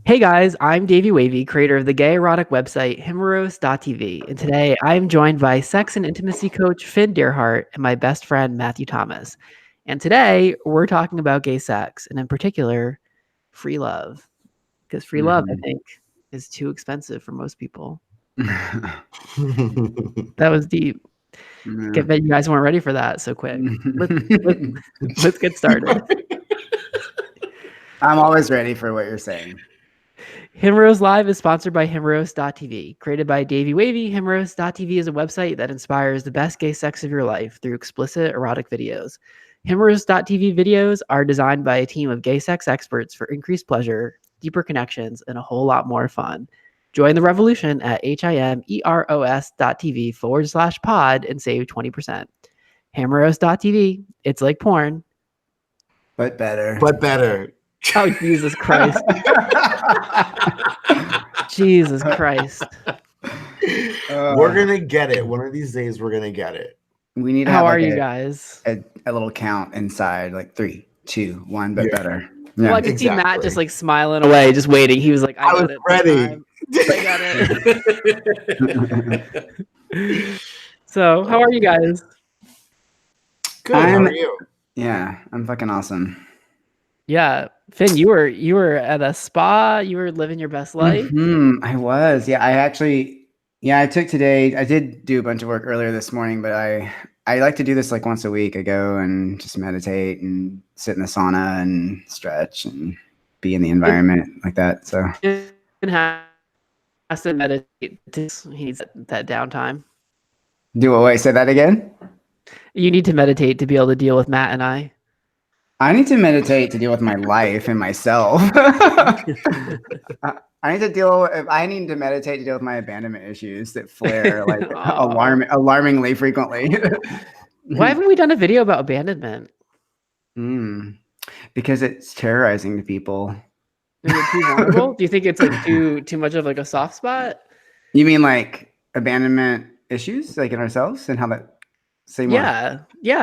Hey guys, I'm Davey Wavey, creator of the gay erotic website Himeros.tv, and today I am joined by sex and intimacy coach Finn Deerhart and my best friend Matthew Thomas. And today we're talking about gay sex, and in particular, free love. Because free love, I think, is too expensive for most people. That was deep. I bet you guys weren't ready for that so quick. Let's get started. I'm always ready for what you're saying. Himeros Live is sponsored by Himeros.tv. Created by Davey Wavey, Himeros.tv is a website that inspires the best gay sex of your life through explicit erotic videos. Himeros.tv videos are designed by a team of gay sex experts for increased pleasure, deeper connections, and a whole lot more fun. Join the revolution at himeros.tv/pod and save 20%. Himeros.tv. It's like porn. But better. But better. Oh, Jesus Christ. Jesus Christ. We're going to get it. One of these days, we're going to get it. We need to How have are like you guys? a little count inside, like 3, 2, 1, but better. Yeah. Well, I could see Matt just like smiling away, just waiting. He was like, I was ready. I got it. So, how are you guys? Good. How are you? Yeah, I'm fucking awesome. Yeah. Finn, you were at a spa. You were living your best life. I was. Yeah, I took today. I did do a bunch of work earlier this morning, but I like to do this like once a week. I go and just meditate and sit in the sauna and stretch and be in the environment like that. So Finn has to meditate. He needs that downtime. Do what? Wait, say that again. You need to meditate to be able to deal with Matt and I. I need to meditate to deal with my life and myself. I need to meditate to deal with my abandonment issues that flare like alarmingly frequently. Why haven't we done a video about abandonment? Because it's terrorizing to people. Is it too vulnerable? Do you think it's like too much of like a soft spot? You mean like abandonment issues, like in ourselves, and how that? Yeah.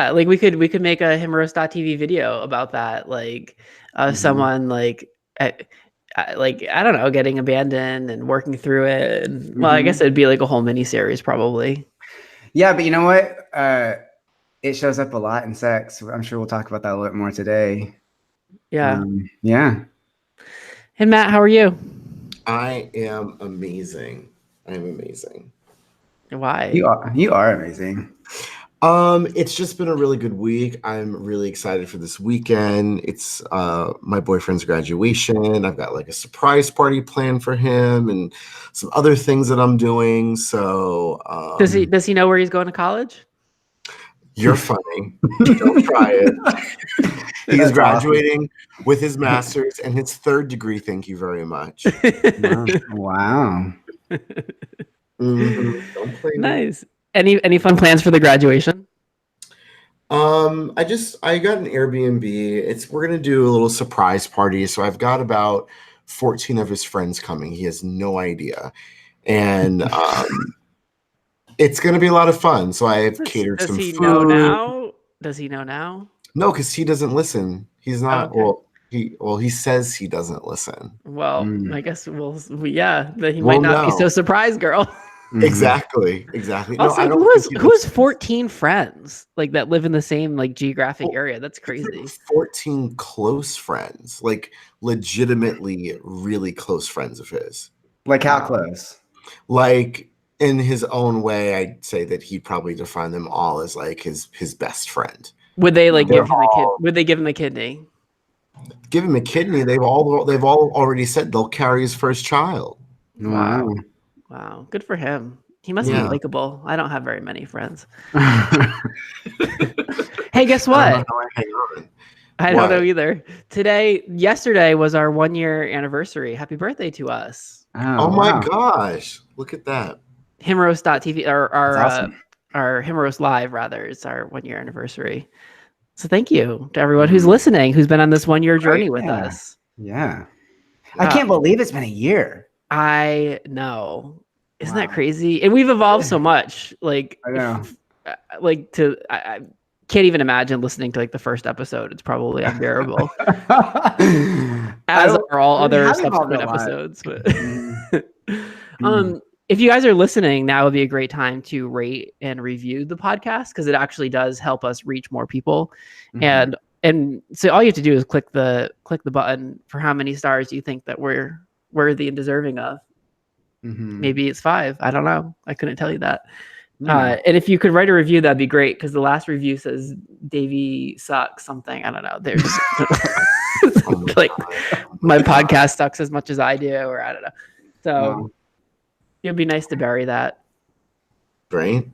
Like we could make a Himeros.tv video about that. Like someone like I don't know, getting abandoned and working through it. And, well, I guess it'd be like a whole mini series probably. Yeah, but you know what? It shows up a lot in sex. I'm sure we'll talk about that a little bit more today. Yeah. Yeah. And Matt, how are you? I am amazing. Why? You are amazing. It's just been a really good week. I'm really excited for this weekend. It's my boyfriend's graduation. I've got like a surprise party planned for him and some other things that I'm doing. So does he know where he's going to college? You're funny. Don't try it. He's graduating with his master's and his 3rd degree. Thank you very much. Wow. Don't play nice. Any fun plans for the graduation? I got an Airbnb. We're gonna do a little surprise party. So I've got about 14 of his friends coming. He has no idea, and it's gonna be a lot of fun. So I have catered some food. Does he know now? No, because he doesn't listen. He's not. Oh, okay. He says he doesn't listen. Well, I guess that he might not be so surprised, girl. Exactly. Also, no, who has 14 friends like that live in the same like geographic area? That's crazy. 14 close friends, like legitimately really close friends of his. Like how close? Like in his own way, I'd say that he'd probably define them all as like his best friend. Would they like give him a kid? Would they give him a kidney? Give him a kidney. They've all already said they'll carry his first child. Wow, good for him. He must be likable. I don't have very many friends. Hey, guess what? I don't know either. Yesterday was our 1-year anniversary. Happy birthday to us. Oh my gosh. Look at that. Himeros.tv, awesome. Our Himeros Live, rather, is our 1-year anniversary. So thank you to everyone who's listening, who's been on this 1-year journey with us. Yeah. I can't believe it's been a year. I know. Isn't that crazy? And we've evolved so much. Like, I know. I can't even imagine listening to like the first episode. It's probably unbearable. as are all I other haven't involved subsequent a lot. episodes. But Mm. if you guys are listening, now would be a great time to rate and review the podcast, because it actually does help us reach more people. Mhm. And so all you have to do is click the button for how many stars you think that we're worthy and deserving of. Mhm. Maybe it's 5. I don't know. I couldn't tell you that. Yeah. And if you could write a review, that'd be great, because the last review says Davey sucks something. I don't know. There's like my podcast sucks as much as I do, or I don't know. So Wow. it'd be nice to bury that. Right?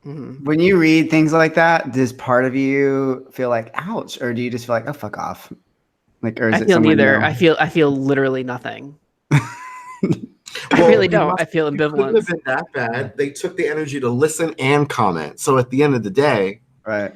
Mhm. When you read things like that, does part of you feel like ouch, or do you just feel like, oh, fuck off? Like, or is I it feel someone neither. new? I feel literally nothing. I Well, really it don't. I feel couldn't have ambivalence. been that bad. They took the energy to listen and comment. So at the end of the day, Right.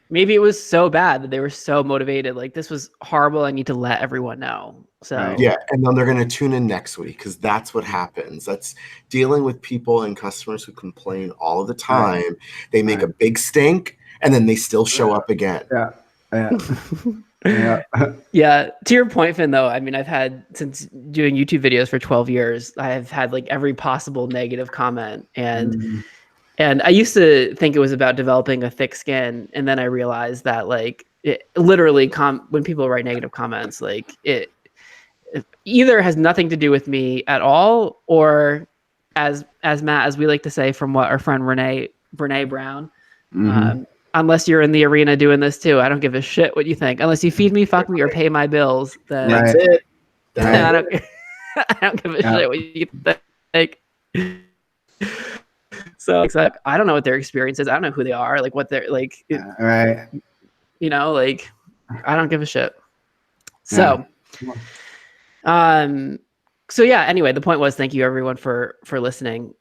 Maybe it was so bad that they were so motivated. Like, this was horrible. I need to let everyone know. So Right. yeah, and then they're going to tune in next week, because that's what happens. That's dealing with people and customers who complain all the time. They make a big stink, and then they still show up again. Yeah. Yeah. Yeah. yeah, to your point, Finn, though, I mean, I've had, since doing YouTube videos for 12 years, I've had like every possible negative comment. Mhm. And I used to think it was about developing a thick skin, and then I realized that like it literally when people write negative comments, like it either has nothing to do with me at all, or as Matt, as we like to say, from what our friend Brene Brown, Mhm. unless you're in the arena doing this too, I don't give a shit what you think. Unless you feed me, fuck me, or pay my bills, then That's Right. it. Right. I don't I don't give a Yeah. shit what you think. So it's like, I don't know what their experience is. I don't know who they are. Like, what they're like, Right. you know, like, I don't give a shit. So, so yeah, anyway, the point was, thank you everyone for listening.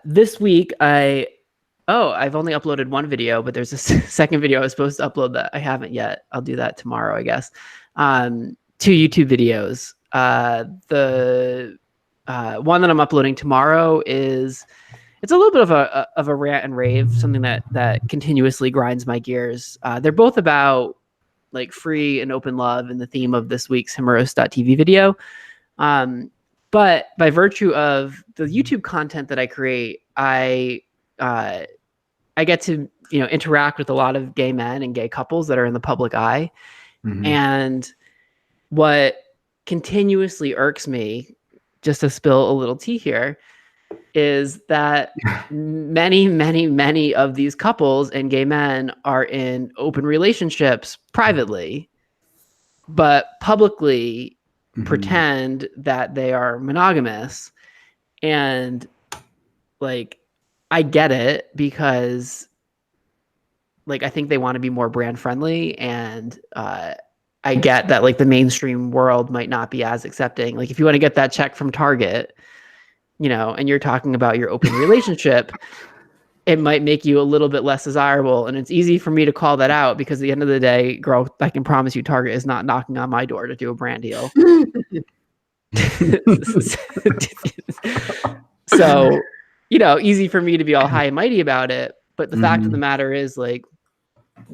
This week I've only uploaded one video, but there's a second video I was supposed to upload that I haven't yet. I'll do that tomorrow, I guess. 2 YouTube videos. The one that I'm uploading tomorrow it's a little bit of a rant and rave, something that continuously grinds my gears. They're both about like free and open love and the theme of this week's Himeros.tv video. But by virtue of the YouTube content that I create, I get to, interact with a lot of gay men and gay couples that are in the public eye. Mhm. And what continuously irks me, just to spill a little tea here, is that many, many, many of these couples and gay men are in open relationships privately, but publicly Mhm. pretend that they are monogamous. And like, I get it, because like, I think they want to be more brand friendly, and I get that like the mainstream world might not be as accepting. Like, if you want to get that check from Target, and you're talking about your open relationship, it might make you a little bit less desirable. And it's easy for me to call that out, because at the end of the day, girl, I can promise you Target is not knocking on my door to do a brand deal. So, easy for me to be all high and mighty about it. But the fact of the matter is, like,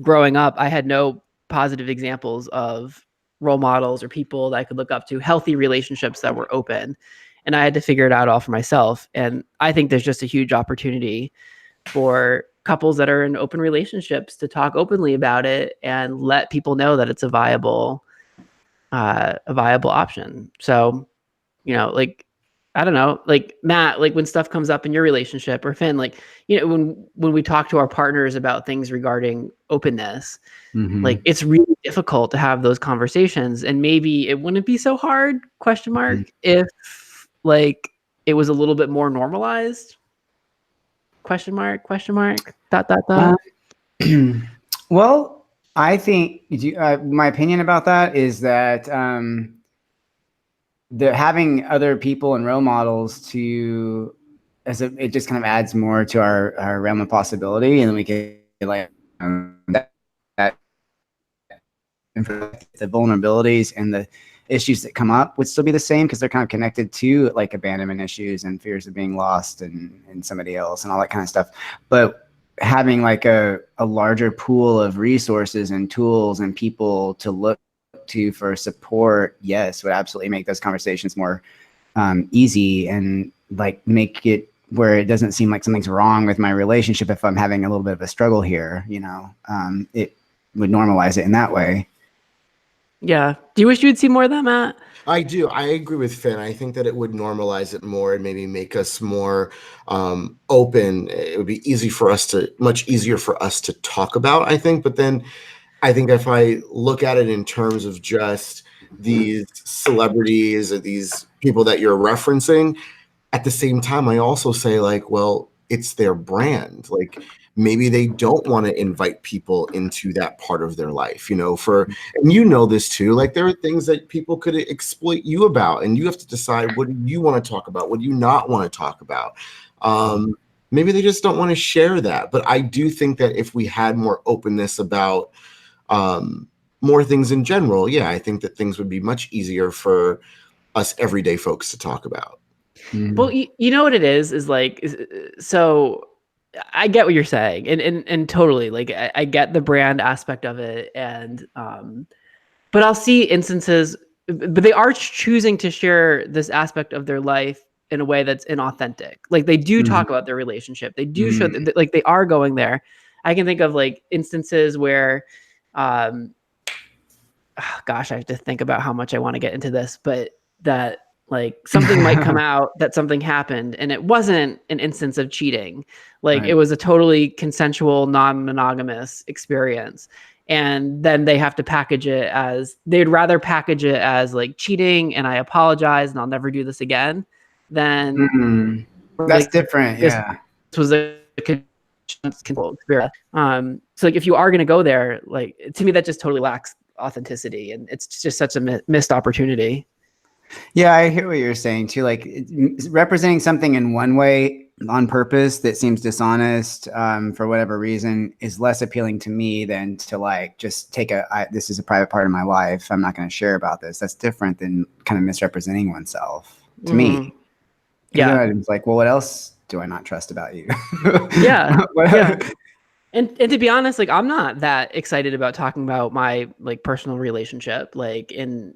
growing up, I had no positive examples of role models or people that I could look up to, healthy relationships that were open. And I had to figure it out all for myself. And I think there's just a huge opportunity for couples that are in open relationships to talk openly about it and let people know that it's a viable option. So, like, I don't know, like Matt, like when stuff comes up in your relationship, or Finn, like, when we talk to our partners about things regarding openness, Mhm. like, it's really difficult to have those conversations. And maybe it wouldn't be so hard, ? If like it was a little bit more normalized, ? Well, I think my opinion about that is that having other people and role models it just kind of adds more to our realm of possibility, and then we can like that the vulnerabilities and the issues that come up would still be the same, because they're kind of connected to like abandonment issues and fears of being lost and somebody else and all that kind of stuff. But having like a larger pool of resources and tools and people to look to for support, yes, would absolutely make those conversations more easy and like make it where it doesn't seem like something's wrong with my relationship if I'm having a little bit of a struggle here, you know. It would normalize it in that way. Yeah. Do you wish you would see more of that, Matt? I do. I agree with Finn. I think that it would normalize it more and maybe make us more open. It would be much easier for us to talk about, I think. But then I think if I look at it in terms of just these celebrities or these people that you're referencing, at the same time, I also say, like, well, it's their brand. Like, maybe they don't want to invite people into that part of their life, you know, and you know this too, like there are things that people could exploit you about, and you have to decide, what do you want to talk about? What do you not want to talk about? Maybe they just don't want to share that. But I do think that if we had more openness about more things in general, yeah, I think that things would be much easier for us everyday folks to talk about. Well, you know what it is like, so I get what you're saying, and totally, like I get the brand aspect of it, and but I'll see instances, but they are choosing to share this aspect of their life in a way that's inauthentic. Like they do talk about their relationship, they do show that, like they are going there. I can think of like instances where, gosh, I have to think about how much I want to get into this, but that like something might come out that something happened and it wasn't an instance of cheating. Like it was a totally consensual, non-monogamous experience. And then they have to package it as, they'd rather package it as like cheating and I apologize and I'll never do this again than that's different. Yeah. This was a consensual experience. So like if you are going to go there, like to me, that just totally lacks authenticity, and it's just such a missed opportunity. Yeah, I hear what you're saying too. Like representing something in one way on purpose that seems dishonest for whatever reason is less appealing to me than to like just take this is a private part of my life, I'm not going to share about this. That's different than kind of misrepresenting oneself to me. Yeah, it's like, well, what else do I not trust about you? Yeah. Yeah. And to be honest, like I'm not that excited about talking about my like personal relationship, like in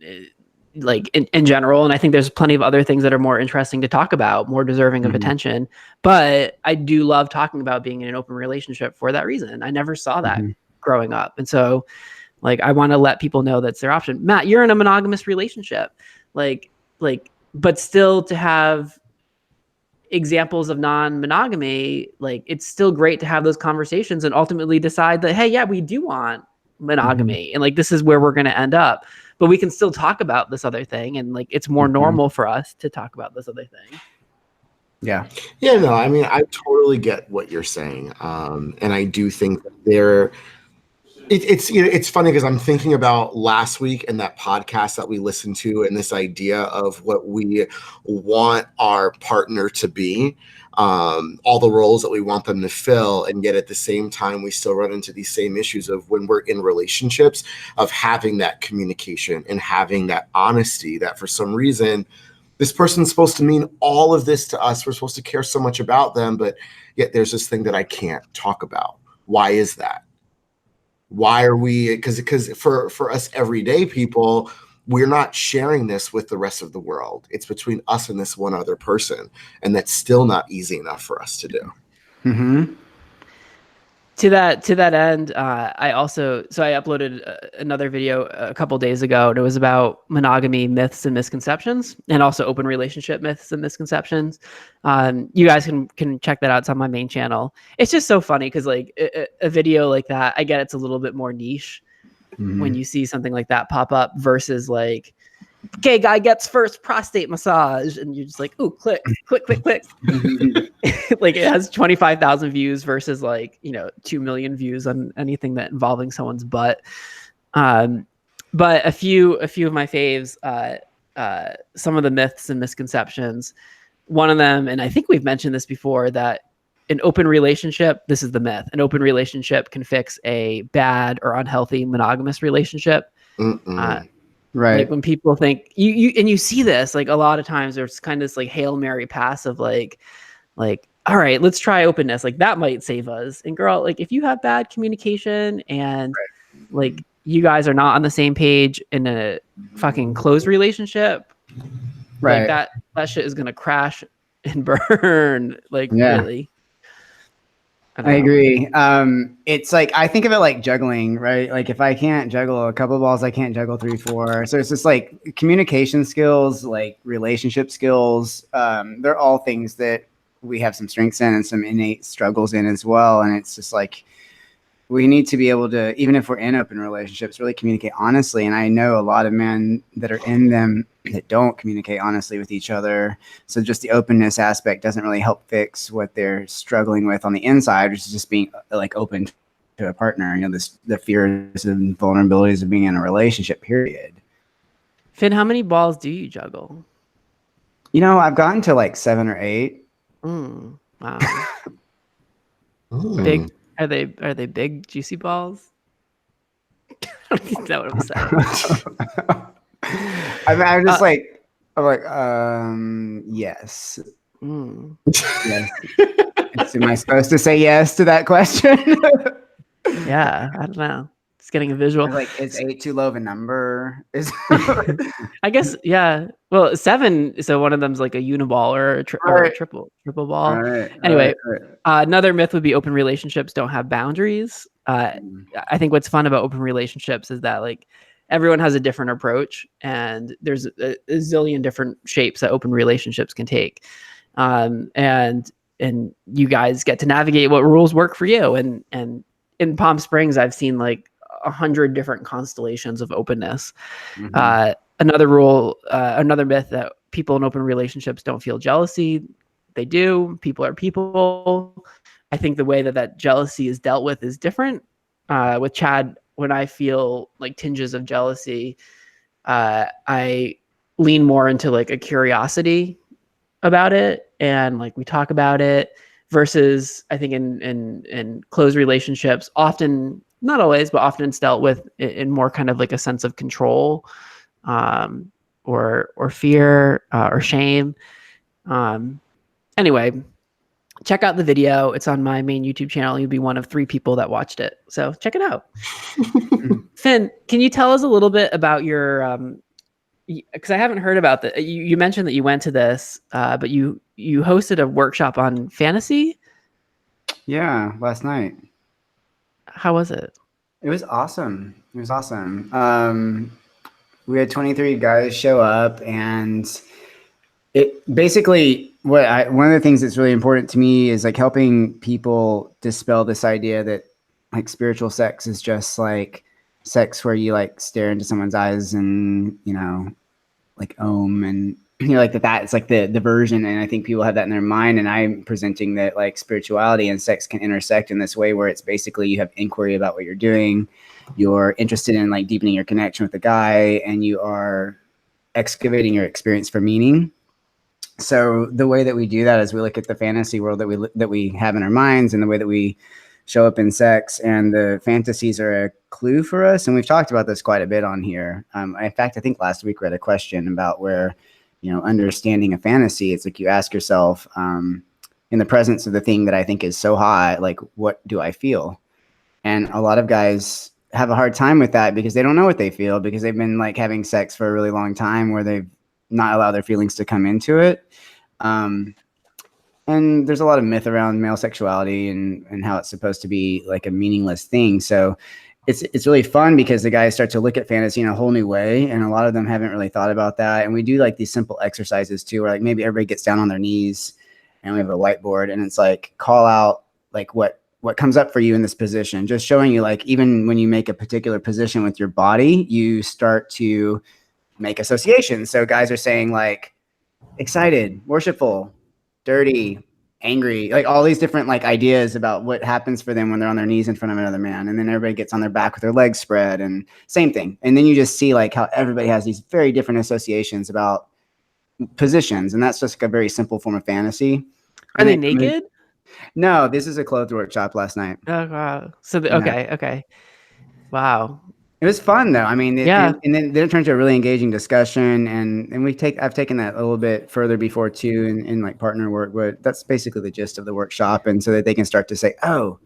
general. And I think there's plenty of other things that are more interesting to talk about, more deserving of attention. But I do love talking about being in an open relationship for that reason. I never saw that growing up. And so like, I want to let people know that's their option. Matt, you're in a monogamous relationship, but still to have examples of non-monogamy, like it's still great to have those conversations and ultimately decide that, hey, yeah, we do want monogamy and like this is where we're going to end up, but we can still talk about this other thing, and like it's more normal for us to talk about this other thing. Yeah, no, I mean, I totally get what you're saying, and I do think that it's funny because I'm thinking about last week and that podcast that we listened to, and this idea of what we want our partner to be, all the roles that we want them to fill, and yet at the same time we still run into these same issues of when we're in relationships of having that communication and having that honesty that for some reason this person's supposed to mean all of this to us, we're supposed to care so much about them, but yet there's this thing that I can't talk about. Why is that? Why are we, because for us everyday people, we're not sharing this with the rest of the world. It's between us and this one other person, and that's still not easy enough for us to do. To that end, I uploaded another video a couple days ago, and it was about monogamy myths and misconceptions, and also open relationship myths and misconceptions. You guys can check that out. It's on my main channel. It's just so funny because like a video like that, I get it's a little bit more niche when you see something like that pop up versus like, gay guy gets first prostate massage, and you're just like, ooh, click. Like it has 25,000 views versus like, 2 million views on anything that involving someone's butt. But a few of my faves, some of the myths and misconceptions. One of them, and I think we've mentioned this before, that an open relationship, this is the myth, an open relationship can fix a bad or unhealthy monogamous relationship. Right. Like when people think you see this, like a lot of times there's kind of this like Hail Mary pass of like, all right, let's try openness. Like that might save us. And girl, like if you have bad communication and like you guys are not on the same page in a fucking close relationship, Right. like that shit is gonna crash and burn. Like really. I agree. It's like I think of it like juggling, right? Like if I can't juggle a couple balls, I can't juggle 3, 4. So it's just like communication skills, like relationship skills. They're all things that we have some strengths in and some innate struggles in as well. And it's just like we need to be able to, even if we're in open relationships, really communicate honestly. And I know a lot of men that are in them that don't communicate honestly with each other. So just the openness aspect doesn't really help fix what they're struggling with on the inside, which is just being like open to a partner, you know, the fears and vulnerabilities of being in a relationship, period. Finn, how many balls do you juggle? You know, I've gotten to like 7 or 8. Wow. Big. Are they big juicy balls? I don't think that's what I'm saying. I'm just like, yes. Yes. Am I supposed to say yes to that question? Yeah, I don't know. Just getting a visual. Like, is 8 too low of a number? I guess, yeah. Well, 7. So one of them's like a uniball or a triple ball. All right, anyway, all right. Another myth would be open relationships don't have boundaries. I think what's fun about open relationships is that like everyone has a different approach, and there's a zillion different shapes that open relationships can take. And you guys get to navigate what rules work for you. And in Palm Springs, I've seen like 100 different constellations of openness. Another myth that people in open relationships don't feel jealousy. They do. People are people. I think the way that jealousy is dealt with is different. With Chad, when I feel like tinges of jealousy, I lean more into like a curiosity about it, and like we talk about it, versus I think in close relationships, often, not always, but often it's dealt with in more kind of like a sense of control, or fear, or shame. Anyway, check out the video. It's on my main YouTube channel. You'll be one of 3 people that watched it. So check it out. Finn, can you tell us a little bit about your, because I haven't heard about that. You mentioned that you went to this, but you hosted a workshop on fantasy? Yeah, last night. How was it? It was awesome. We had 23 guys show up, and it basically one of the things that's really important to me is like helping people dispel this idea that like spiritual sex is just like sex where you like stare into someone's eyes and, you know, like and you know, like that it's like the version. And I think people have that in their mind. And I'm presenting that like spirituality and sex can intersect in this way where it's basically you have inquiry about what you're doing. You're interested in like deepening your connection with the guy, and you are excavating your experience for meaning. So the way that we do that is we look at the fantasy world that we have in our minds, and the way that we show up in sex, and the fantasies are a clue for us. And we've talked about this quite a bit on here. In fact, I think last week we had a question about where, you know, understanding a fantasy, it's like you ask yourself, in the presence of the thing that I think is so hot, like, what do I feel? And a lot of guys have a hard time with that because they don't know what they feel, because they've been like having sex for a really long time where they've not allowed their feelings to come into it. And there's a lot of myth around male sexuality and how it's supposed to be like a meaningless thing. So it's really fun because the guys start to look at fantasy in a whole new way. And a lot of them haven't really thought about that. And we do like these simple exercises too, where like maybe everybody gets down on their knees and we have a whiteboard, and it's like, call out like what comes up for you in this position, just showing you like, even when you make a particular position with your body, you start to make associations. So guys are saying like excited, worshipful, dirty, angry, like all these different like ideas about what happens for them when they're on their knees in front of another man. And then everybody gets on their back with their legs spread, and same thing. And then you just see like how everybody has these very different associations about positions. And that's just like a very simple form of fantasy. Are they naked? No, this is a clothed workshop last night. Oh, wow. So, okay. Wow. It was fun though. I mean, yeah. And then it turned into a really engaging discussion, and I've taken that a little bit further before too in like partner work, but that's basically the gist of the workshop. And so that they can start to say, oh,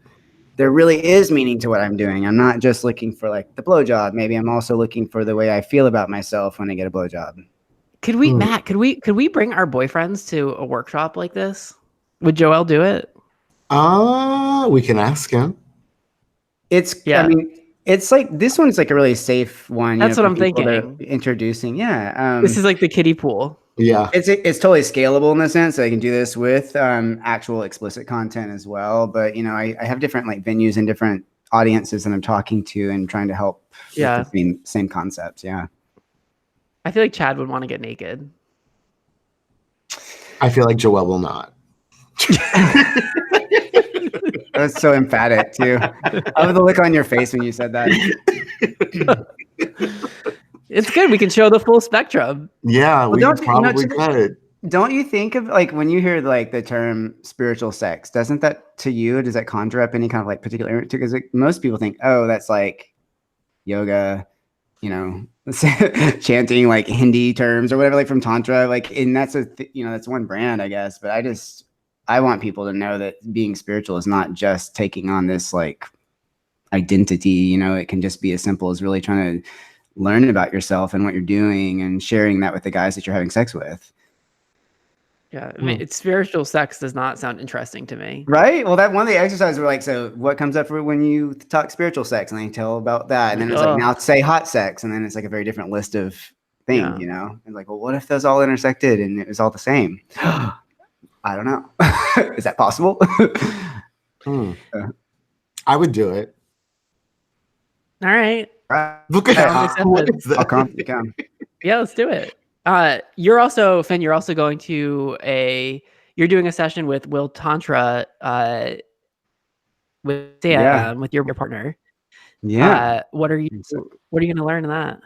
there really is meaning to what I'm doing. I'm not just looking for like the blowjob. Maybe I'm also looking for the way I feel about myself when I get a blowjob. Could we, Matt? Could we bring our boyfriends to a workshop like this? Would Joel do it? We can ask him. I mean, it's like this one's like a really safe one. That's what I'm for people that are thinking. introducing. Yeah. This is like the kiddie pool. Yeah. It's totally scalable in the sense that I can do this with actual explicit content as well. But I have different like venues and different audiences that I'm talking to and trying to help with the same concepts. Yeah. I feel like Chad would want to get naked. I feel like Joel will not. That was so emphatic too. I love the look on your face when you said that. It's good. We can show the full spectrum. Yeah, we probably could. Don't you think of like when you hear like the term spiritual sex, does that conjure up any kind of like particular, because most people think, oh, that's like yoga, chanting like Hindi terms or whatever, like from Tantra, like, and that's that's one brand, I guess. But I want people to know that being spiritual is not just taking on this like identity. It can just be as simple as really trying to learn about yourself and what you're doing and sharing that with the guys that you're having sex with. Yeah, I mean, spiritual sex does not sound interesting to me. Right? Well, that one of the exercises were like, so what comes up for when you talk spiritual sex? And they tell about that. And then it's like, now say hot sex. And then it's like a very different list of things, And like, well, what if those all intersected and it was all the same? I don't know. Is that possible? I would do it. All right. Look at that. I'll come. Yeah, let's do it. You're also, Finn, you're going to you're doing a session with Will Tantra with Sam, with your partner. Yeah. What are you going to learn in that?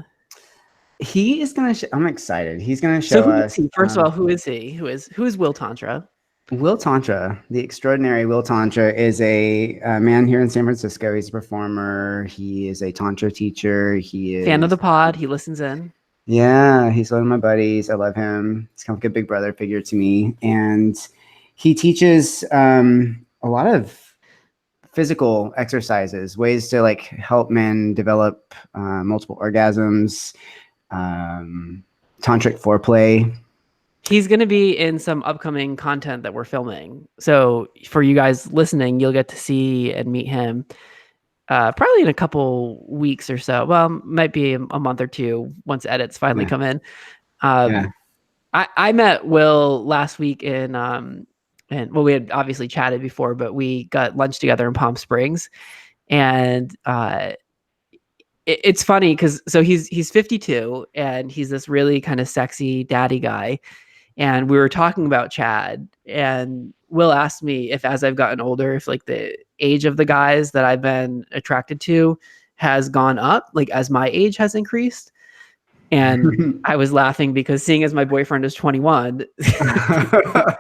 He is going to I'm excited. He's going to show us. First of all, who is he? Who is Will Tantra? Will Tantra, the extraordinary Will Tantra, is a man here in San Francisco. He's a performer. He is a Tantra teacher. He is fan of the pod. He listens in. Yeah, he's one of my buddies. I love him. He's kind of like a big brother figure to me. And he teaches a lot of physical exercises, ways to like help men develop multiple orgasms, tantric foreplay. He's going to be in some upcoming content that we're filming. So for you guys listening, you'll get to see and meet him probably in a couple weeks or so. Well, might be a month or two once edits finally come in. I met Will last week and we had obviously chatted before, but we got lunch together in Palm Springs. And it's funny because he's 52 and he's this really kind of sexy daddy guy. And we were talking about Chad, and Will asked me if, as I've gotten older, if like the age of the guys that I've been attracted to has gone up, like as my age has increased. And I was laughing because seeing as my boyfriend is 21, the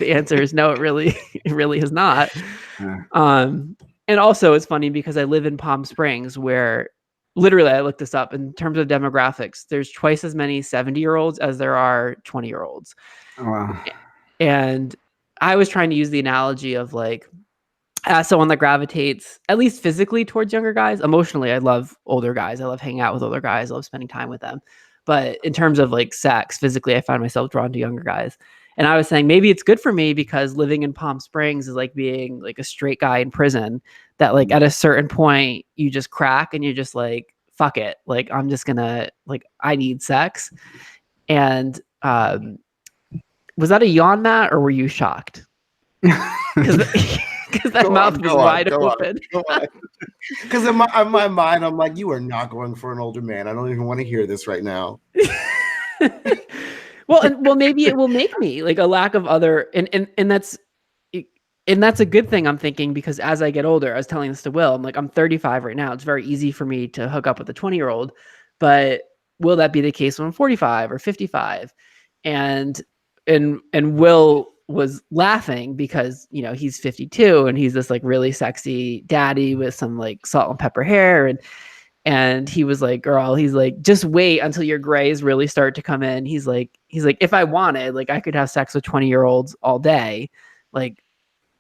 answer is no, it really has not. And also it's funny because I live in Palm Springs where literally, I looked this up. In terms of demographics, there's twice as many 70-year-olds as there are 20-year-olds. Oh, wow. And I was trying to use the analogy of like, as someone that gravitates, at least physically, towards younger guys, emotionally, I love older guys. I love hanging out with older guys. I love spending time with them. But in terms of like sex, physically, I find myself drawn to younger guys. And I was saying maybe it's good for me because living in Palm Springs is like being like a straight guy in prison, that like at a certain point you just crack and you're just like, fuck it. Like, I'm just gonna, like, I need sex. And was that a yawn, Matt, or were you shocked? Because that mouth was wide open. Because in my mind, I'm like, you are not going for an older man. I don't even want to hear this right now. Well, maybe it will make me like a lack of other, and that's a good thing, I'm thinking, because as I get older, I was telling this to Will, I'm like, I'm 35 right now. It's very easy for me to hook up with a 20-year-old, but will that be the case when I'm 45 or 55? And Will was laughing because, he's 52 and he's this like really sexy daddy with some like salt and pepper hair. And he was like, girl, he's like, just wait until your grays really start to come in. He's like, if I wanted, like, I could have sex with 20-year-olds all day. Like,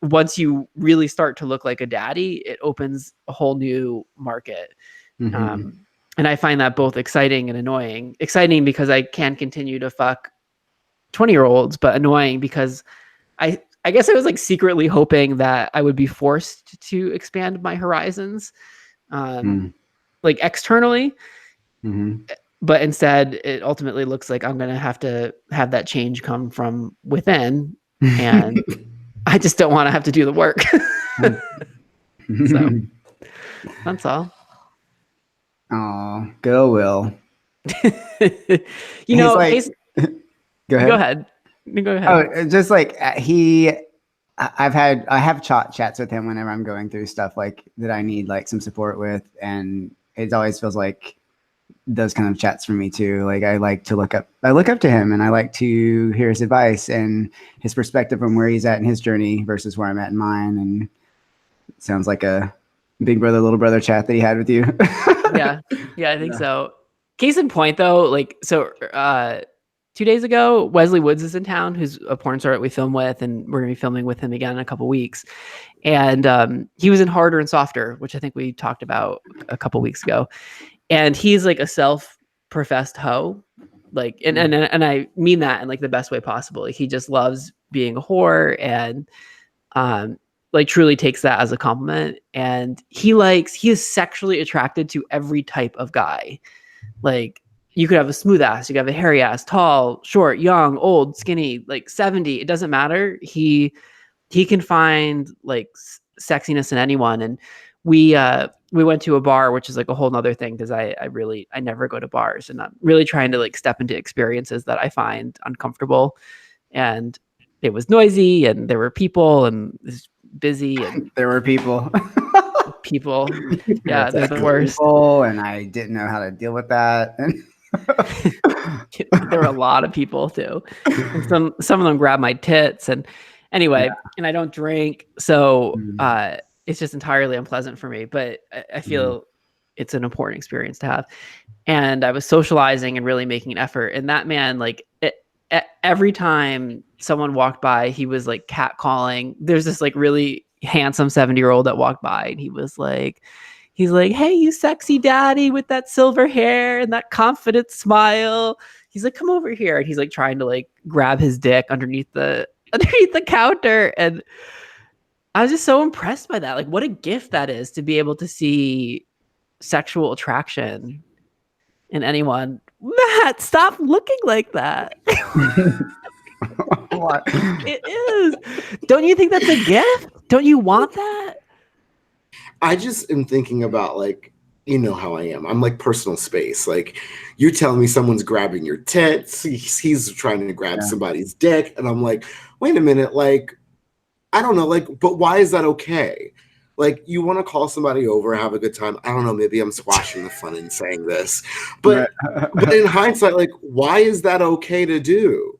once you really start to look like a daddy, it opens a whole new market. Mhm. And I find that both exciting and annoying. Exciting because I can continue to fuck 20-year-olds, but annoying because I guess I was like secretly hoping that I would be forced to expand my horizons, like externally. Mhm. But instead, it ultimately looks like I'm going to have that change come from within. And I just don't want to have to do the work. So that's all. Oh, go Will. You He's know, like, Case, go go ahead. ahead. Go ahead. Oh, just like I have chats with him whenever I'm going through stuff like that I need like some support with, and it always feels like those kind of chats for me too. Like I look up to him, and I like to hear his advice and his perspective from where he's at in his journey versus where I'm at in mine. And it sounds like a big brother, little brother chat that he had with you. Yeah, I think so. Case in point, though, like, so 2 days ago, Wesley Woods is in town, who's a porn star that we film with, and we're gonna be filming with him again in a couple weeks. And he was in Harder and Softer, which I think we talked about a couple weeks ago. And he's like a self-professed hoe, like, and I mean that in like the best way possible. Like, he just loves being a whore, and like truly takes that as a compliment. And he is sexually attracted to every type of guy. Like, you could have a smooth ass, you could have a hairy ass, tall, short, young, old, skinny, like 70, it doesn't matter. He can find like sexiness in anyone. And we went to a bar, which is like a whole nother thing, because I never go to bars, and I'm really trying to like step into experiences that I find uncomfortable. And it was noisy, and there were people, and it was busy, and There were people. Yeah, they're the worst. And I didn't know how to deal with that. There were a lot of people too, and some of them grabbed my tits. And anyway, and I don't drink, so it's just entirely unpleasant for me. But I feel it's an important experience to have. And I was socializing and really making an effort. And that man, like, every time someone walked by, he was like catcalling. There's this like really handsome 70-year-old that walked by, and he's like, "Hey, you sexy daddy with that silver hair and that confident smile." He's like, "Come over here." And he's like trying to like grab his dick underneath the counter. And I was just so impressed by that. Like, what a gift that is, to be able to see sexual attraction in anyone. Matt, stop looking like that. What? It is. Don't you think that's a gift? Don't you want that? I just am thinking about, like, you know how I am. I'm like personal space. Like, you're telling me someone's grabbing your tits. He's trying to grab somebody's dick. And I'm like, wait a minute. Like, I don't know. Like, but why is that okay? Like, you want to call somebody over, have a good time. I don't know. Maybe I'm squashing the fun in saying this. But in hindsight, like, why is that okay to do?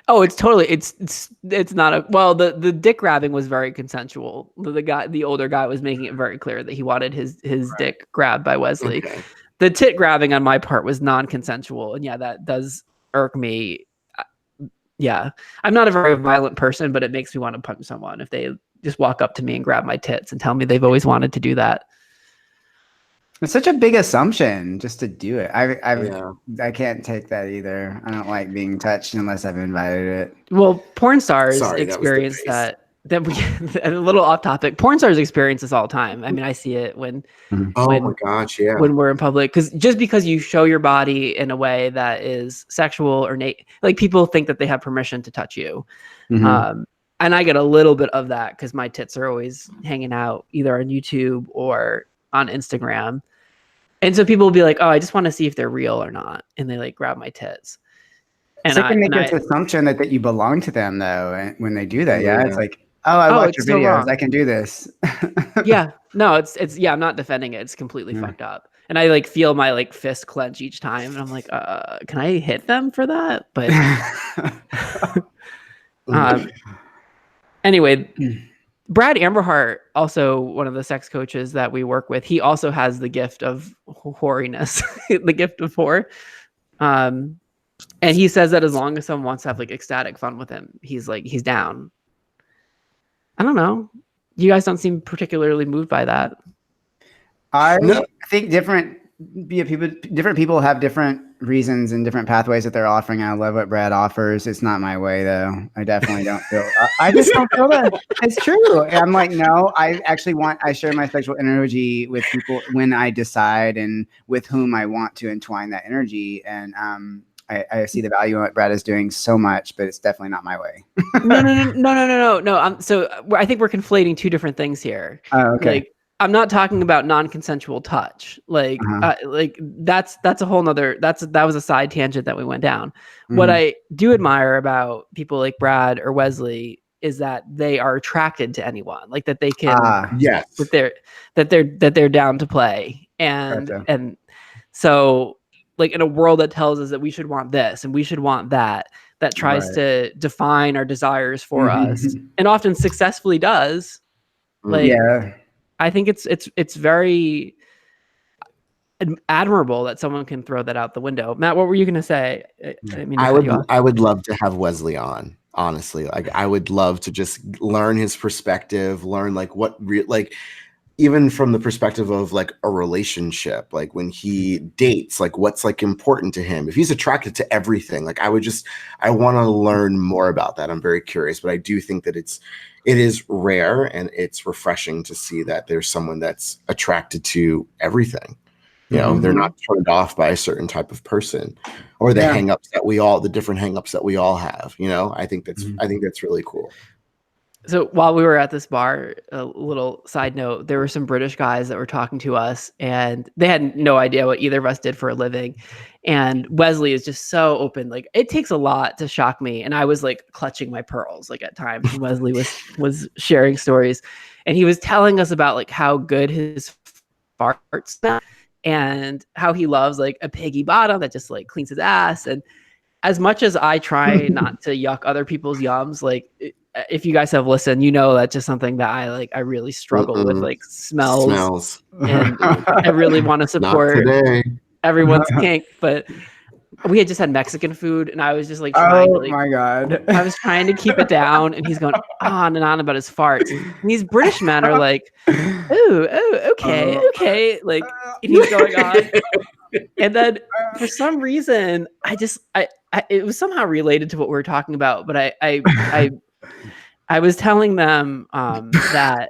Oh, it's totally, it's not a, well, the dick grabbing was very consensual. The older guy was making it very clear that he wanted his dick grabbed by Wesley. Okay. The tit grabbing on my part was non-consensual. And yeah, that does irk me. Yeah. I'm not a very violent person, but it makes me want to punch someone if they just walk up to me and grab my tits and tell me they've always wanted to do that. It's such a big assumption just to do it. I can't take that either. I don't like being touched unless I've invited it. Well, porn stars experience that we a little off topic. Porn stars experience this all the time. I mean, I see it when my gosh, yeah. When we're in public, because you show your body in a way that is sexual or like, people think that they have permission to touch you. And I get a little bit of that because my tits are always hanging out either on YouTube or on Instagram. And so people will be like, "Oh, I just want to see if they're real or not," and they like grab my tits. And so I can make this assumption that you belong to them, though, when they do that. Yeah, it's like, "Oh, I watch your videos. I can do this." Yeah, no, it's I'm not defending it. It's completely fucked up, and I like feel my like fist clench each time, and I'm like, "Can I hit them for that?" But anyway. Brad Amberhart, also one of the sex coaches that we work with, he also has the gift of whoriness, the gift of whore. And he says that as long as someone wants to have like ecstatic fun with him, he's down. I don't know. You guys don't seem particularly moved by that. I No. think different people have different reasons and different pathways that they're offering. I love what Brad offers. It's not my way though. I definitely don't feel. I just don't feel that it's true. I'm like, no. I share my sexual energy with people when I decide and with whom I want to entwine that energy. And I see the value in what Brad is doing so much, but it's definitely not my way. No. So I think we're conflating two different things here. Oh, okay. Like, I'm not talking about non-consensual touch. Like, like that's a whole nother. That was a side tangent that we went down. Mm-hmm. What I do admire about people like Brad or Wesley is that they are attracted to anyone. Like that they can. Yes. That they're down to play, and so. Like in a world that tells us that we should want this and we should want that tries to define our desires for us and often successfully does. Like, I think it's very admirable that someone can throw that out the window. Matt, what were you going to say? I would love to have Wesley on, honestly. Like, I would love to just learn his perspective, learn like even from the perspective of like a relationship, like when he dates, like what's like important to him. If he's attracted to everything, like I want to learn more about that. I'm very curious, but I do think that it is rare and it's refreshing to see that there's someone that's attracted to everything. You know, they're not turned off by a certain type of person or the the different hangups that we all have. You know, I think that's really cool. So while we were at this bar, a little side note, there were some British guys that were talking to us and they had no idea what either of us did for a living. And Wesley is just so open. Like, it takes a lot to shock me. And I was like clutching my pearls, like at times. Wesley was sharing stories and he was telling us about like how good his farts smell and how he loves like a piggy bottom that just like cleans his ass. And as much as I try not to yuck other people's yums, like if you guys have listened, you know that's just something that I really struggle with, like smells. And I really want to support everyone's kink, but we had just had Mexican food and I was just like trying to, my God. I was trying to keep it down and he's going on and on about his farts. And these British men are like, okay. Like, and he's going on. And then for some reason, it was somehow related to what we were talking about, but I was telling them that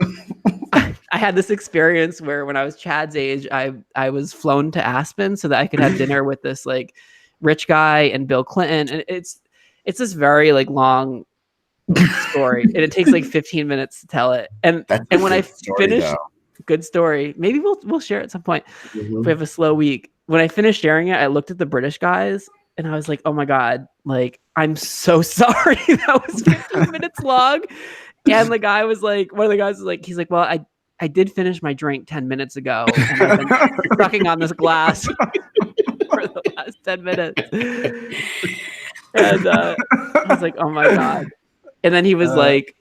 I had this experience where when I was Chad's age, I was flown to Aspen so that I could have dinner with this like rich guy and Bill Clinton. And it's this very like long story and it takes like 15 minutes to tell it. And when I finished, good story. Maybe we'll share it at some point if we have a slow week. When I finished sharing it, I looked at the British guys and I was like, oh my God, like, I'm so sorry. That was 15 minutes long. And the guy was like, one of the guys was like, he's like, well, I did finish my drink 10 minutes ago and I've been sucking on this glass for the last 10 minutes. And I was like, oh my God. And then he was like,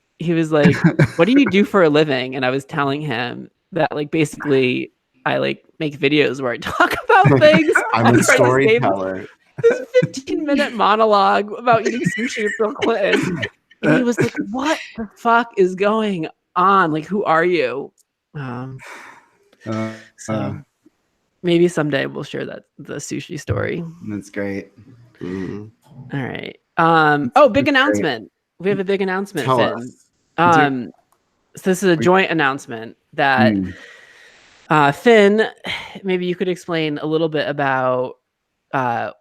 what do you do for a living? And I was telling him that like, basically I like make videos where I talk about things. I'm a storyteller. This 15-minute monologue about eating sushi with Bill Clinton. And he was like, what the fuck is going on? Like, who are you? So maybe someday we'll share the sushi story. That's great. Mm-hmm. All right. Big announcement. Great. We have a big announcement, Finn. So this is a joint announcement that Finn, maybe you could explain a little bit about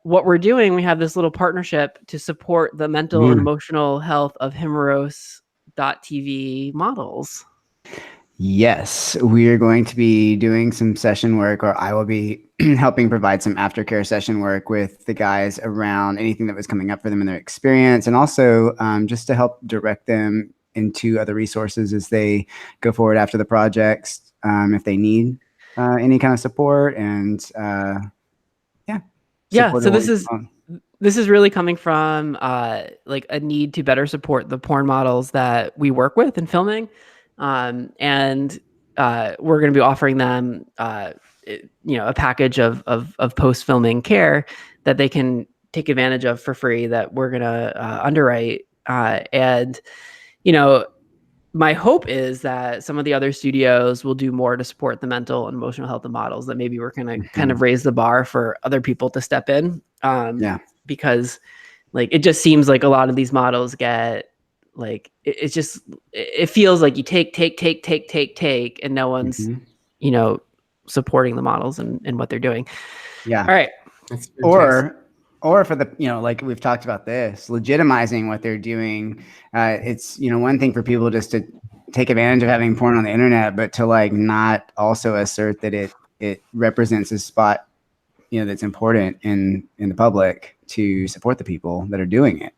what we're doing. We have this little partnership to support the mental and emotional health of Himeros.tv models. Yes, we are going to be doing some session work, or I will be helping provide some aftercare session work with the guys around anything that was coming up for them in their experience, and also just to help direct them into other resources as they go forward after the projects, if they need any kind of support. And so this is really coming from like a need to better support the porn models that we work with in filming. And we're going to be offering them, a package of post-filming care that they can take advantage of for free that we're going to underwrite. And, my hope is that some of the other studios will do more to support the mental and emotional health of models, that maybe we're going to kind of raise the bar for other people to step in. Because like, it just seems like a lot of these models get like, it's just, it feels like you take, and no one's, you know, supporting the models and what they're doing. Yeah. All right. That's fantastic. Or for the, you know, like we've talked about this, legitimizing what they're doing. It's, you know, one thing for people just to take advantage of having porn on the internet, but to like not also assert that it represents a spot, you know, that's important in the public to support the people that are doing it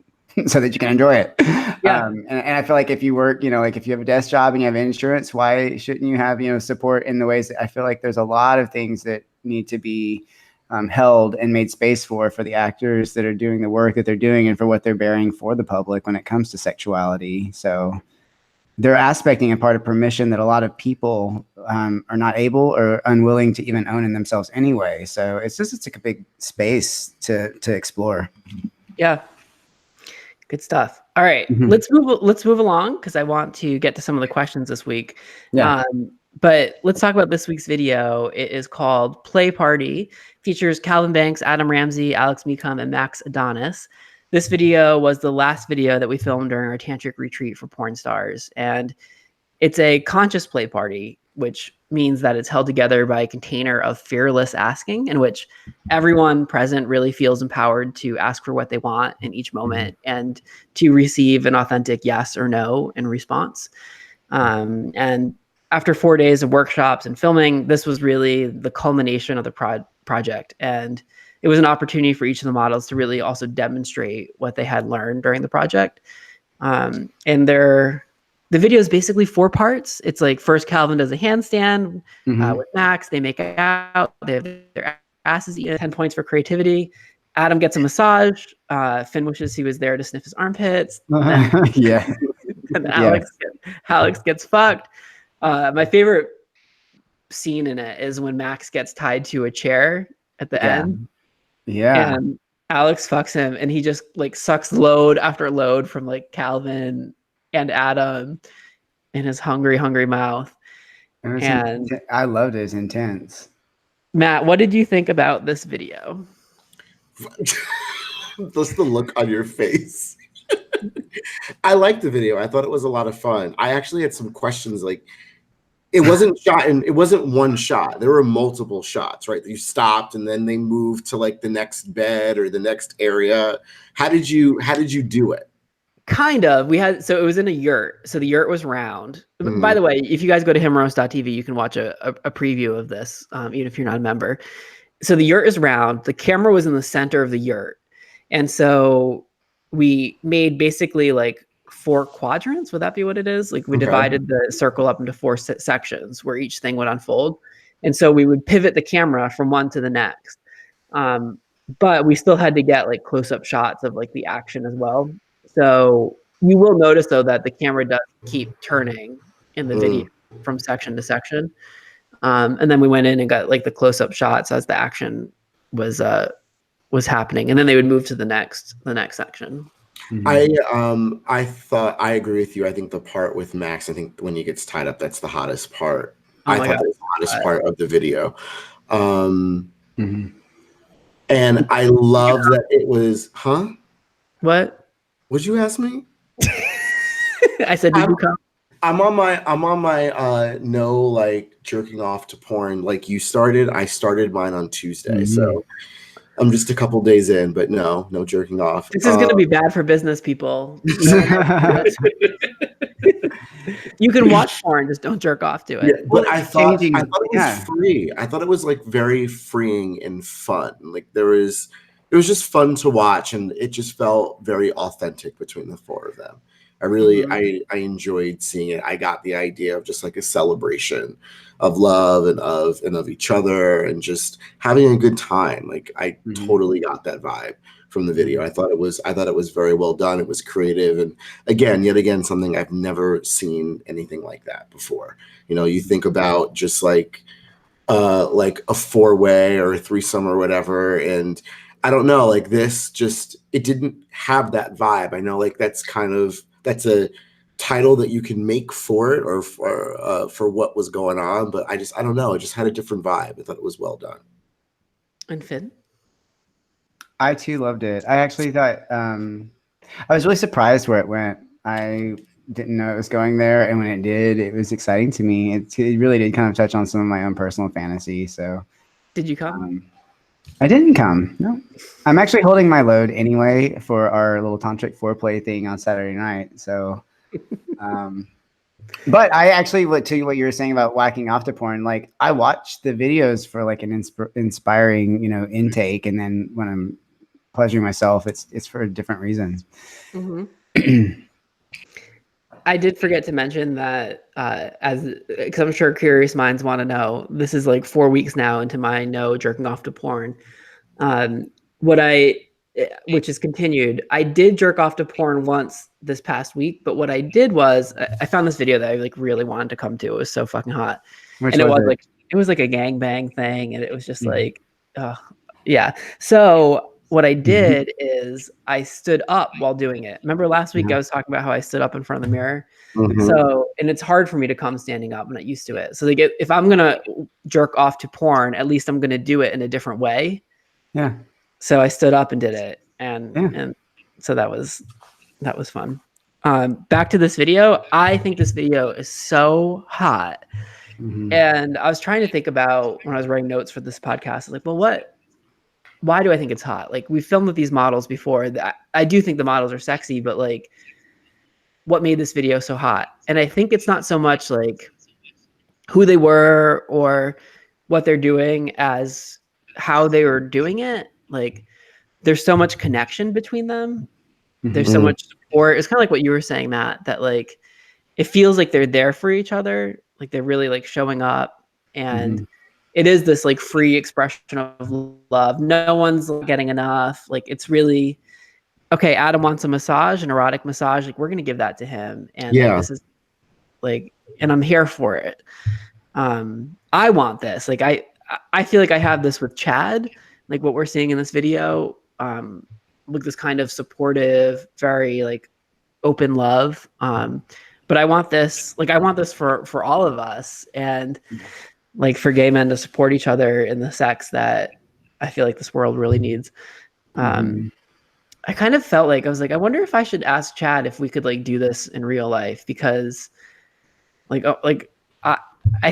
so that you can enjoy it. Yeah. And I feel like if you work, you know, like if you have a desk job and you have insurance, why shouldn't you have, you know, support in the ways that I feel like there's a lot of things that need to be held and made space for the actors that are doing the work that they're doing and for what they're bearing for the public when it comes to sexuality. So they're aspecting a part of permission that a lot of people are not able or unwilling to even own in themselves anyway. So it's like a big space to explore. Yeah. Good stuff. All right, let's move along because I want to get to some of the questions this week. Yeah. But let's talk about this week's video. It is called Play Party. Features Calvin Banks, Adam Ramsey, Alex Mecum, and Max Adonis. This video was the last video that we filmed during our tantric retreat for porn stars. And it's a conscious play party, which means that it's held together by a container of fearless asking, in which everyone present really feels empowered to ask for what they want in each moment and to receive an authentic yes or no in response. And after 4 days of workshops and filming, this was really the culmination of the project. And it was an opportunity for each of the models to really also demonstrate what they had learned during the project. And the video is basically 4 parts. It's like, first Calvin does a handstand with Max. They make out. They have their asses eaten. 10 points for creativity. Adam gets a massage. Finn wishes he was there to sniff his armpits. Yeah. And Alex gets fucked. My favorite scene in it is when Max gets tied to a chair at the end. Yeah. And Alex fucks him, and he just like sucks load after load from like Calvin and Adam in his hungry mouth. And I loved it. It's intense. Matt, what did you think about this video? Just the look on your face. I liked the video. I thought it was a lot of fun. I actually had some questions. Like, it wasn't shot and it wasn't one shot. There were multiple shots, right? You stopped and then they moved to like the next bed or the next area. How did you do it? Kind of. So it was in a yurt. So the yurt was round. By the way, if you guys go to himeros.tv, you can watch a preview of this, even if you're not a member. So the yurt is round. The camera was in the center of the yurt. And so we made basically like 4 quadrants. Would that be what it is? Like we divided the circle up into 4 sections where each thing would unfold. And so we would pivot the camera from one to the next. But we still had to get like close-up shots of like the action as well. So you will notice though that the camera does keep turning in the video from section to section. And then we went in and got like the close-up shots as the action was happening, and then they would move to the next section. I thought, I agree with you. I think the part with Max, I think when he gets tied up, that's the hottest part. I thought that was the hottest part of the video. And I love that it was, What? Would you ask me? I said, did you come? I'm on my no like jerking off to porn like you started. I started mine on Tuesday, so I'm just a couple days in, but no jerking off. This is going to be bad for business people. You can watch porn, just don't jerk off to it. Yeah, but I thought it was free. I thought it was like very freeing and fun. Like it was just fun to watch, and it just felt very authentic between the 4 of them. I really, I enjoyed seeing it. I got the idea of just like a celebration of love and of each other and just having a good time. Like I totally got that vibe from the video. I thought it was very well done. It was creative. And yet again, something I've never seen anything like that before. You know, you think about just like a 4-way or a threesome or whatever. And I don't know, like this it didn't have that vibe. I know like that's a title that you can make for it or for what was going on, but I don't know. It just had a different vibe. I thought it was well done. And Finn? I too loved it. I actually thought I was really surprised where it went. I didn't know it was going there, and when it did, it was exciting to me. It really did kind of touch on some of my own personal fantasy. So, Did you come? I didn't come. No, I'm actually holding my load anyway for our little tantric foreplay thing on Saturday night. So, but I actually, to what you were saying about whacking off to porn, like I watch the videos for like an inspiring, intake, and then when I'm pleasuring myself, it's for different reasons. Mm-hmm. I did forget to mention that because I'm sure curious minds want to know, this is like 4 weeks now into my no jerking off to porn. Which is continued. I did jerk off to porn once this past week, but what I did was I found this video that I like really wanted to come to. It was so fucking hot. Which and was it was like a gangbang thing, and it was just like, yeah. So what I did is I stood up while doing it. Remember last week I was talking about how I stood up in front of the mirror? So, and it's hard for me to come standing up. I'm not used to it. So like if I'm going to jerk off to porn, at least I'm going to do it in a different way. Yeah. So I stood up and did it. And so that was fun. Back to this video. I think this video is so hot. And I was trying to think about when I was writing notes for this podcast, I was like, well, why do I think it's hot? Like we filmed with these models before. I do think the models are sexy, but like what made this video so hot? And I think it's not so much like who they were or what they're doing as how they were doing it. Like there's so much connection between them. There's so much support. It's kind of like what you were saying, Matt, that like it feels like they're there for each other. Like they're really like showing up, and it is this like free expression of love. No one's getting enough. Like it's really okay. Adam wants a massage, an erotic massage. Like we're gonna give that to him, and like, this is like, and I'm here for it. I want this. Like I feel like I have this with Chad. Like what we're seeing in this video, like this kind of supportive, very like open love. But I want this. Like I want this for all of us, and like for gay men to support each other in the sex that I feel like this world really needs. I kind of felt like I was like, I wonder if I should ask Chad if we could like do this in real life, because I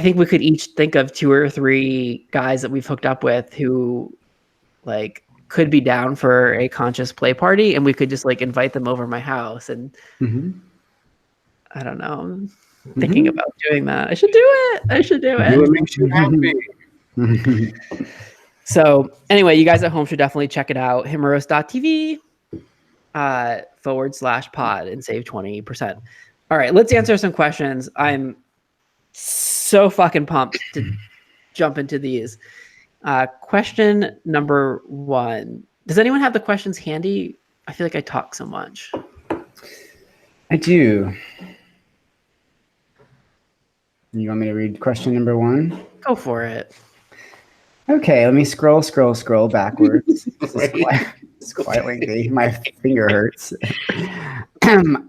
think we could each think of 2 or 3 guys that we've hooked up with who like could be down for a conscious play party, and we could just like invite them over my house. And I don't know. I'm thinking about doing that. I should do it. It makes you happy. So anyway, you guys at home should definitely check it out. Himeros.tv /pod and save 20%. All right, let's answer some questions. I'm so fucking pumped to jump into these. Question number 1. Does anyone have the questions handy? I feel like I talk so much. I do. You want me to read question number 1? Go for it. Okay, let me scroll backwards. It's quite lengthy. My finger hurts.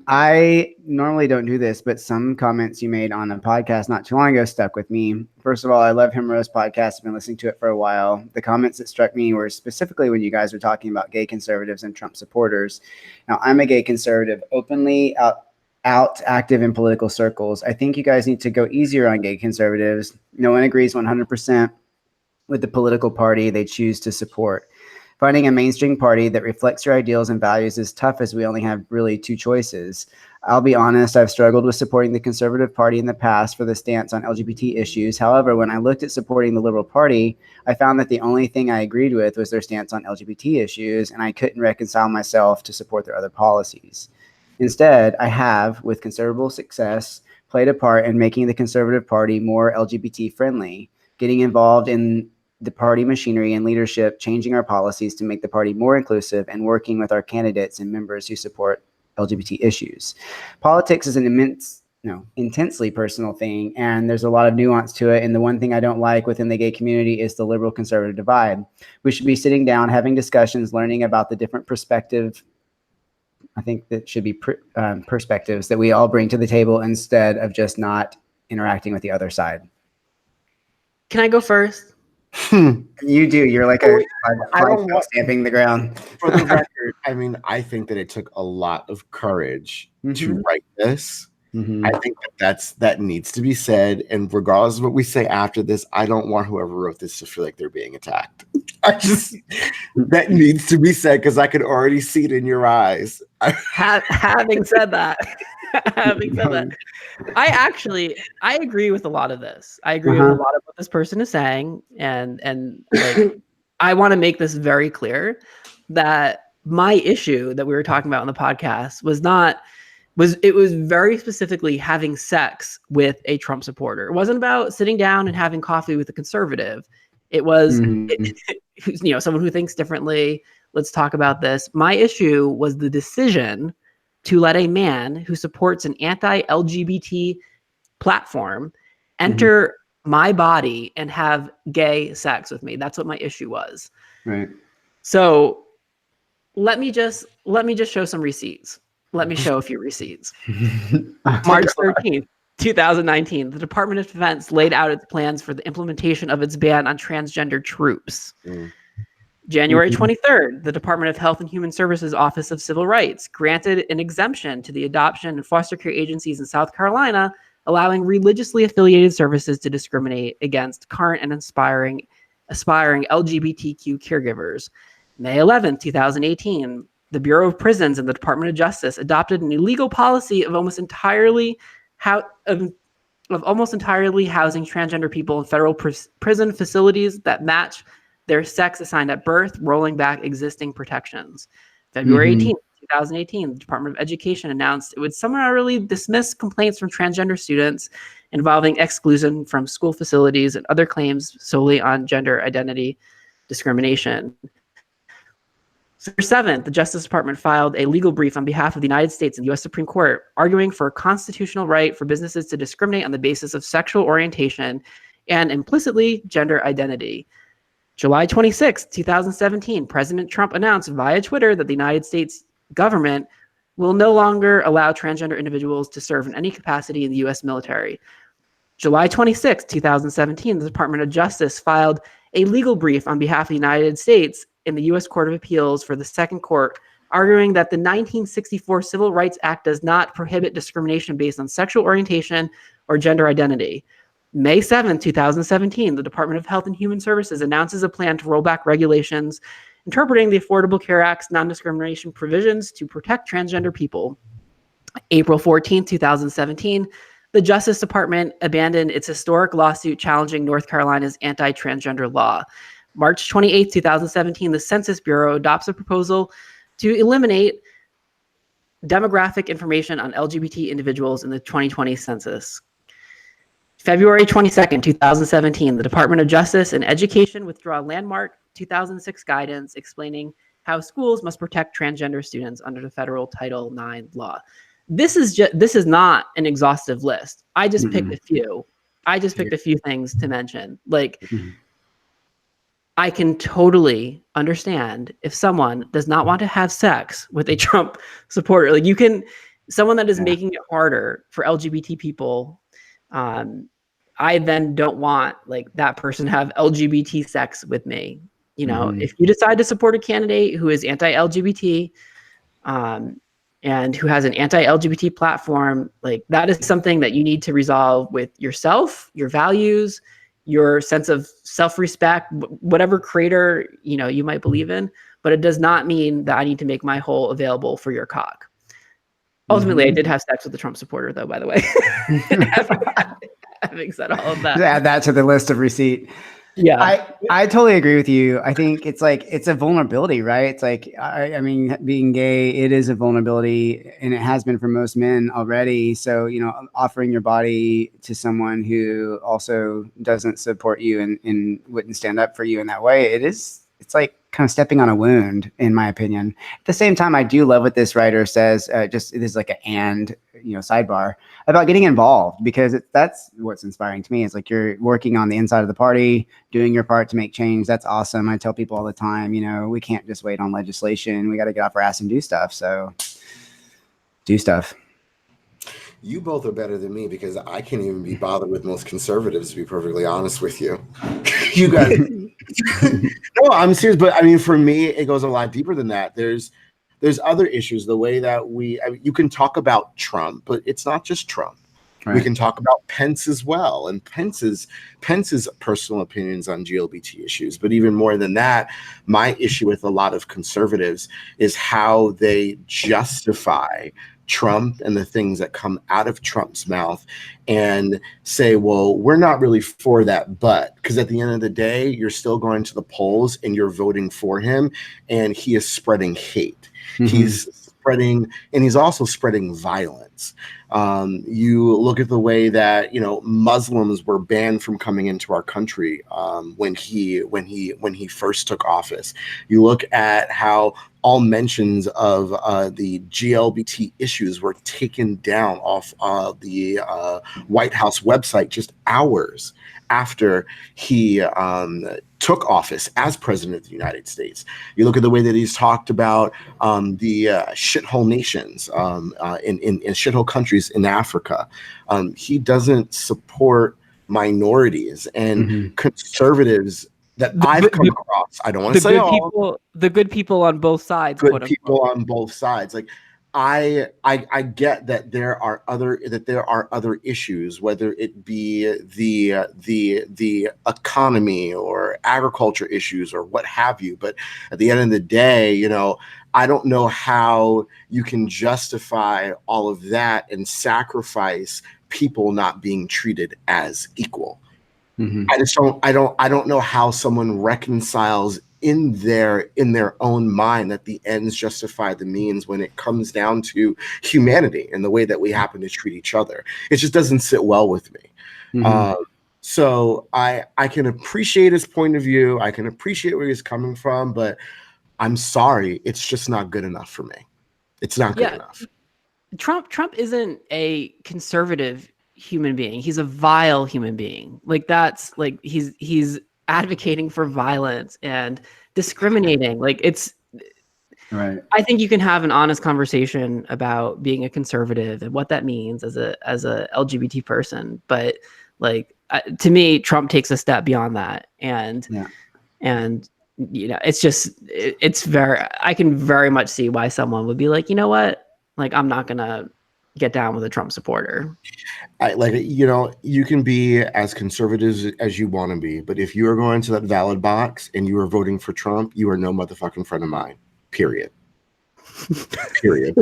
I normally don't do this, but some comments you made on a podcast not too long ago stuck with me. First of all, I love Himeros podcast. I've been listening to it for a while. The comments that struck me were specifically when you guys were talking about gay conservatives and Trump supporters. Now, I'm a gay conservative, openly out active in political circles. I think you guys need to go easier on gay conservatives. No one agrees 100% with the political party they choose to support. Finding a mainstream party that reflects your ideals and values is tough, as we only have really 2 choices. I'll be honest, I've struggled with supporting the Conservative Party in the past for the stance on LGBT issues. However, when I looked at supporting the Liberal Party, I found that the only thing I agreed with was their stance on LGBT issues, and I couldn't reconcile myself to support their other policies. Instead, I have, with considerable success, played a part in making the Conservative Party more LGBT friendly, getting involved in the party machinery and leadership, changing our policies to make the party more inclusive, and working with our candidates and members who support LGBT issues. Politics is an intensely personal thing, and there's a lot of nuance to it. And the one thing I don't like within the gay community is the liberal conservative divide. We should be sitting down, having discussions, learning about the different perspective. I think that should be perspectives that we all bring to the table instead of just not interacting with the other side. Can I go first? You do. You're like a I don't want stamping the ground. For the record, I mean, I think that it took a lot of courage to write this. I think that needs to be said. And regardless of what we say after this, I don't want whoever wrote this to feel like they're being attacked. That needs to be said because I could already see it in your eyes. Having said that, I agree with a lot of this. I agree with a lot of what this person is saying, and like I want to make this very clear that my issue that we were talking about on the podcast was very specifically having sex with a Trump supporter. It wasn't about sitting down and having coffee with a conservative. It was someone who thinks differently. Let's talk about this. My issue was the decision to let a man who supports an anti-LGBT platform enter my body and have gay sex with me. That's what my issue was. Right. So let me just show some receipts. Let me show a few receipts. March 13th, 2019, the Department of Defense laid out its plans for the implementation of its ban on transgender troops. January 23rd, the Department of Health and Human Services Office of Civil Rights granted an exemption to the adoption and foster care agencies in South Carolina, allowing religiously affiliated services to discriminate against current and aspiring LGBTQ caregivers. May 11th, 2018, the Bureau of Prisons and the Department of Justice adopted an illegal policy of almost entirely housing transgender people in federal prison facilities that match their sex assigned at birth, rolling back existing protections. February 18th, 2018, the Department of Education announced it would summarily dismiss complaints from transgender students involving exclusion from school facilities and other claims solely on gender identity discrimination. September 7th, the Justice Department filed a legal brief on behalf of the United States and the U.S. Supreme Court, arguing for a constitutional right for businesses to discriminate on the basis of sexual orientation and implicitly gender identity. July 26, 2017, President Trump announced via Twitter that the United States government will no longer allow transgender individuals to serve in any capacity in the U.S. military. July 26, 2017, the Department of Justice filed a legal brief on behalf of the United States in the U.S. Court of Appeals for the Second Court, arguing that the 1964 Civil Rights Act does not prohibit discrimination based on sexual orientation or gender identity. May 7, 2017, the Department of Health and Human Services announces a plan to roll back regulations interpreting the Affordable Care Act's non-discrimination provisions to protect transgender people. April 14, 2017, the Justice Department abandoned its historic lawsuit challenging North Carolina's anti-transgender law. March 28, 2017, the Census Bureau adopts a proposal to eliminate demographic information on LGBT individuals in the 2020 census. February 22nd, 2017, the Department of Justice and Education withdraw landmark 2006 guidance explaining how schools must protect transgender students under the federal Title IX law. This is not an exhaustive list. I just picked a few. I just picked a few things to mention. Like, I can totally understand if someone does not want to have sex with a Trump supporter. Like, someone that is making it harder for LGBT people. I then don't want like that person to have LGBT sex with me. You know, if you decide to support a candidate who is anti-LGBT, and who has an anti-LGBT platform, like that is something that you need to resolve with yourself, your values, your sense of self-respect, whatever creator, you might believe in, but it does not mean that I need to make my hole available for your cock. Ultimately, I did have sex with a Trump supporter though, by the way. Having said all of that. Add that to the list of receipt. Yeah. I totally agree with you. I think it's a vulnerability, right? It's like, I mean, being gay, it is a vulnerability and it has been for most men already. So, offering your body to someone who also doesn't support you and wouldn't stand up for you in that way, it's like kind of stepping on a wound, in my opinion. At the same time, I do love what this writer says, it is like sidebar about getting involved, because that's what's inspiring to me. It's like you're working on the inside of the party, doing your part to make change. That's awesome. I tell people all the time, we can't just wait on legislation. We got to get off our ass and do stuff. So do stuff. You both are better than me because I can't even be bothered with most conservatives, to be perfectly honest with you. You guys, no, I'm serious. But I mean, for me, it goes a lot deeper than that. There's other issues. The way that you can talk about Trump, but it's not just Trump. Right. We can talk about Pence as well, and Pence's personal opinions on GLBT issues. But even more than that, my issue with a lot of conservatives is how they justify Trump and the things that come out of Trump's mouth and say, well, we're not really for that, but because at the end of the day, you're still going to the polls and you're voting for him, and he is spreading hate. Mm-hmm. He's also spreading violence. You look at the way that, Muslims were banned from coming into our country when he first took office. You look at how all mentions of the GLBT issues were taken down off the White House website just hours after he took office as president of the United States. You look at the way that he's talked about the shithole nations in shithole countries in Africa. He doesn't support minorities and conservatives that I've come across. I don't want to say all. The good people on both sides. Good people on both sides. Like I get that there are other issues, whether it be the economy or agriculture issues or what have you. But at the end of the day, I don't know how you can justify all of that and sacrifice people not being treated as equal. Mm-hmm. I don't know how someone reconciles in their own mind that the ends justify the means when it comes down to humanity and the way that we happen to treat each other. It just doesn't sit well with me. Mm-hmm. So I can appreciate his point of view. I can appreciate where he's coming from, but I'm sorry, it's just not good enough for me. It's not good enough. Trump isn't a conservative human being. He's a vile human being. Like that's like he's advocating for violence and discriminating. Like it's right. I think you can have an honest conversation about being a conservative and what that means as a LGBT person, but like to me, Trump takes a step beyond that, and it's just I can very much see why someone would be like, you know what, like I'm not gonna get down with a Trump supporter. You can be as conservative as you want to be, but if you are going to that ballot box and you are voting for Trump, you are no motherfucking friend of mine. Period. Period.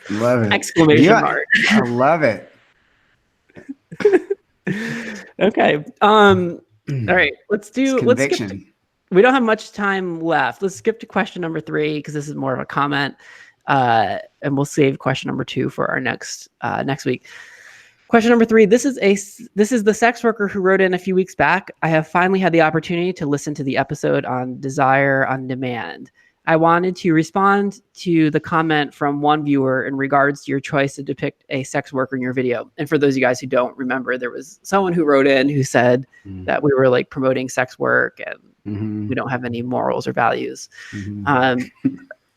Love it. Exclamation mark. I love it. Okay. All right. Let's skip we don't have much time left. Let's skip to question number 3 because this is more of a comment. And we'll save question number 2 for our next week. Question number 3. This is the sex worker who wrote in a few weeks back. I have finally had the opportunity to listen to the episode on Desire on Demand. I wanted to respond to the comment from one viewer in regards to your choice to depict a sex worker in your video. And for those of you guys who don't remember, there was someone who wrote in who said that we were like promoting sex work and we don't have any morals or values.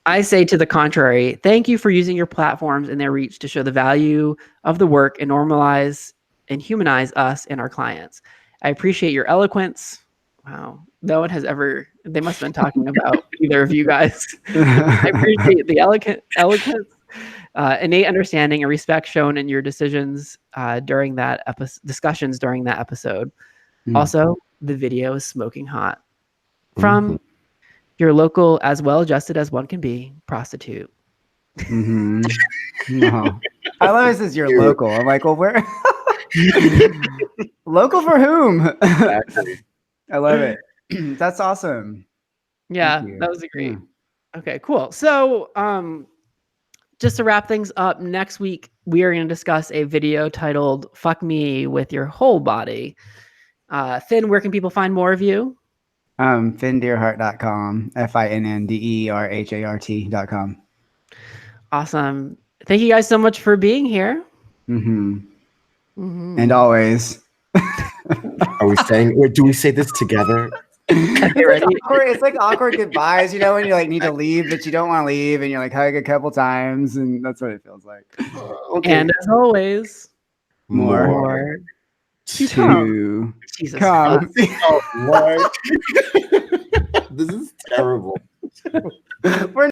I say to the contrary, thank you for using your platforms and their reach to show the value of the work and normalize and humanize us and our clients. I appreciate your eloquence. Wow. No one has ever, they must have been talking about either of you guys. I appreciate the eloquence, innate understanding and respect shown in your decisions during that discussions during that episode. Also, the video is smoking hot. From your local, as well adjusted as one can be, prostitute. No. I love it says you're local. I'm like, well, where? Local for whom? I love it. That's awesome. Yeah, that was great. Okay, cool. So just to wrap things up, next week we are going to discuss a video titled Fuck Me With Your Whole Body. Finn, where can people find more of you? FinnDeerhart.com, FINNDERHART.com. Awesome. Thank you guys so much for being here. And always. Are we saying, or do we say this together? ready? It's like awkward goodbyes, you know, when you like need to leave, but you don't want to leave, and you're like hug a couple times, and that's what it feels like. Okay. And as always, More. To Jesus come. fuck. Oh, Lord. This is terrible. We're